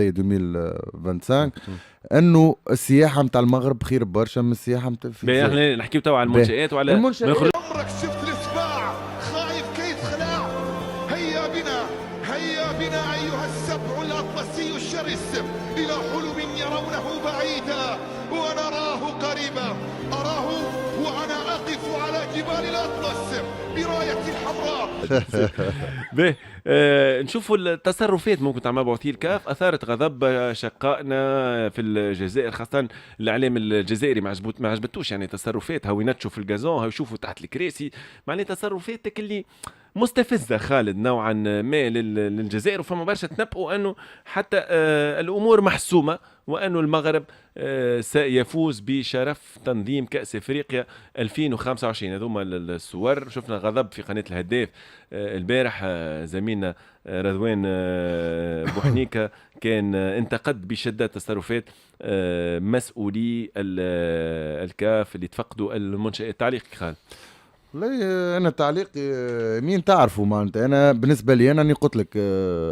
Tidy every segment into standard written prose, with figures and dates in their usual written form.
زي 2025 انه السياحه نتاع المغرب خير برشا من السياحه نتاع احنا نحكيو توا على المنشآت وعلى المنشآت. عمرك شفت السباع خايف كيف خلع؟ هيا بنا ايها السبع الاطلسي الشرس الى حلم يرونه بعيدا ونراه قريبا. اراه وانا اقف على جبال الاطلس برايه الحمراء. باهي نشوفوا التصرفات ممكن تاع مبعوثي الكاف اثارت غضب شقائنا في الجزائر، خاصه الاعلام الجزائري ما عجبتوش يعني تصرفات، هاو ينتشوا في الجازون، هاو يشوفوا تحت الكراسي، معناها تصرفاتك اللي مستفزه خالد نوعا ما للجزائر. وفما برشا تنبؤوا انه حتى الامور محسومه، وانه المغرب سيفوز بشرف تنظيم كاس افريقيا 2025. هذوما الصور شفنا غضب في قناه الهداف البارح. زميلنا رضوان بوحنيكه كان انتقد بشده تصرفات مسؤولي الكاف اللي تفقدوا المنشآت. تعليقك خالد؟ والله انا تعليقي مين تعرفوا معناتها، انا بالنسبه لي انا قلت لك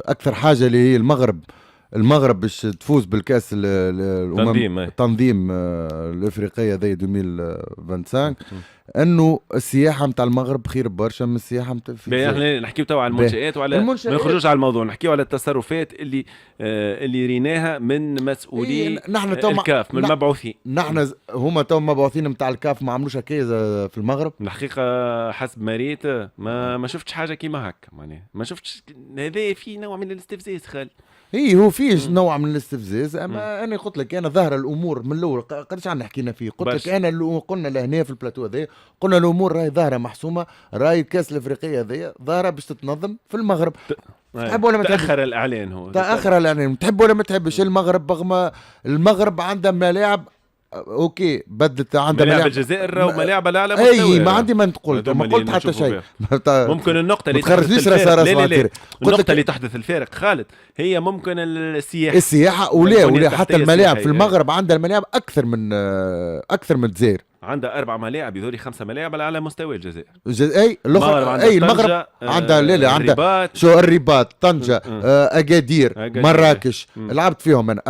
اكثر حاجه اللي هي المغرب باش تفوز بالكاس التنظيم الافريقيه ذي 2025 انه السياحه نتاع المغرب خير برشا من السياحه نتاع احنا نحكيو توا على المنشآت وعلى ما نخرجوش على الموضوع، نحكيو على التصرفات اللي ريناها من مسؤولي الكاف، من المبعوثين. نحن هما تو مبعوثين نتاع الكاف ما عملوش هكايا في المغرب. الحقيقه حسب ما ريت ما شفتش حاجه كيما هكا، معناها ما شفتش. هذا في نوع من الاستفزاز خالد. هو فيه نوع من الاستفزاز، اما انا قلت لك انا ظاهره الامور من الاول قداش عندنا حكينا فيه، قلت لك انا قلنا لهنا في البلاتو هذا، قلنا الامور راهي ظاهره محسومه، راهي الكاس الافريقيه هذه ظاهره باش تتنظم في المغرب. تحب ولا ما تحبش؟ تاخر الاعلان، هو تاخر الاعلان، تحب ولا ما تحبش. المغرب رغم المغرب عندها ملاعب اوكي بدت عندها ملاعب الجزائر وملاعب الاعلى مستوى. اي ما عندي ما نقول، ما قلت حتى شيء. ممكن النقطه اللي تحدث الفارق، النقطه اللي تحدث الفارق خالد هي ممكن السياحه ولا حتى الملاعب في المغرب عندها الملاعب اكثر من الجزائر. عندها 4 ملاعب، يذولي 5 ملاعب على مستوى الجزائر. المغرب عندها عندها شو الرباط، طنجة، أكادير، مراكش لعبت فيهم أنا،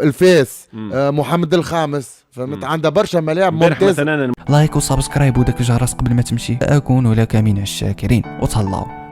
الفاس، محمد الخامس، فهمت؟ عندها برشا ملاعب ممتازة. لايك وسبسكرايب وداك الجرس قبل ما تمشي، أكون لك من الشاكرين وتهلاو.